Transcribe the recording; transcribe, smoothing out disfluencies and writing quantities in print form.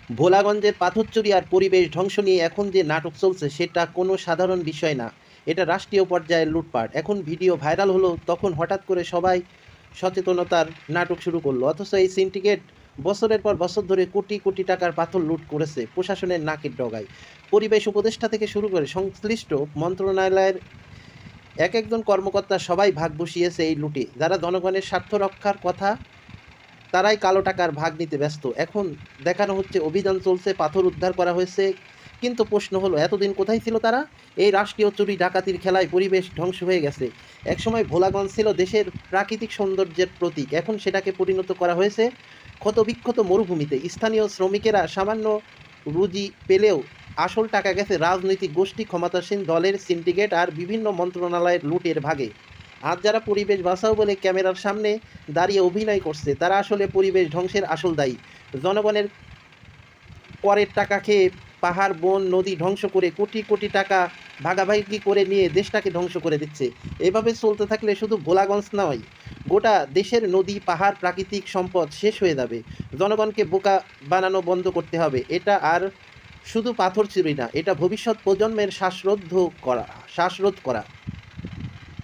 ভোলাগঞ্জের পাথর চুরি আর পরিবেশ ধ্বংস নিয়ে এখন যে নাটক চলছে সেটা কোনো সাধারণ বিষয় না। এটা রাষ্ট্রীয় পর্যায়ের লুটপাট। এখন ভিডিও ভাইরাল হলো তখন হঠাৎ করে সবাই সচেতনতার নাটক শুরু করলো, অথচ এই সিন্ডিকেট বছরের পর বছর ধরে কোটি কোটি টাকার পাথর লুট করেছে প্রশাসনের নাকের ডগায়। পরিবেশ উপদেষ্টা থেকে শুরু করে সংশ্লিষ্ট মন্ত্রণালয়ের এক একজন কর্মকর্তা সবাই ভাগ বসিয়েছে এই লুটে। যারা জনগণের স্বার্থ রক্ষার কথা তারাই কালো টাকার ভাগ নিতে ব্যস্ত। এখন দেখানো হচ্ছে অভিযান চলছে, পাথর উদ্ধার করা হয়েছে, কিন্তু প্রশ্ন হলো এতদিন কোথায় ছিল তারা? এই রাষ্ট্রীয় চুরি ডাকাতির খেলায় পরিবেশ ধ্বংস হয়ে গেছে। একসময় ভোলাগঞ্জ ছিল দেশের প্রাকৃতিক সৌন্দর্যের প্রতীক, এখন সেটাকে পরিণত করা হয়েছে ক্ষতবিক্ষত মরুভূমিতে। স্থানীয় শ্রমিকেরা সামান্য রুজি পেলেও আসল টাকা গেছে রাজনৈতিক গোষ্ঠী, ক্ষমতাসীন দলের সিন্ডিকেট আর বিভিন্ন মন্ত্রণালয়ের লুটের ভাগে। আজ যারা পরিবেশ বাঁচাও বলে ক্যামেরার সামনে দাঁড়িয়ে অভিনয় করছে তারা আসলে পরিবেশ ধ্বংসের আসল দায়ী। জনগণের করের টাকা খেয়ে পাহাড় বন নদী ধ্বংস করে কোটি কোটি টাকা ভাগাভাগি করে নিয়ে দেশটাকে ধ্বংস করে দিচ্ছে। এভাবে চলতে থাকলে শুধু ভোলাগঞ্জ নয়, গোটা দেশের নদী পাহাড় প্রাকৃতিক সম্পদ শেষ হয়ে যাবে। জনগণকে বোকা বানানো বন্ধ করতে হবে। এটা আর শুধু পাথর চুরি না, এটা ভবিষ্যৎ প্রজন্মের শ্বাসরোধ করা।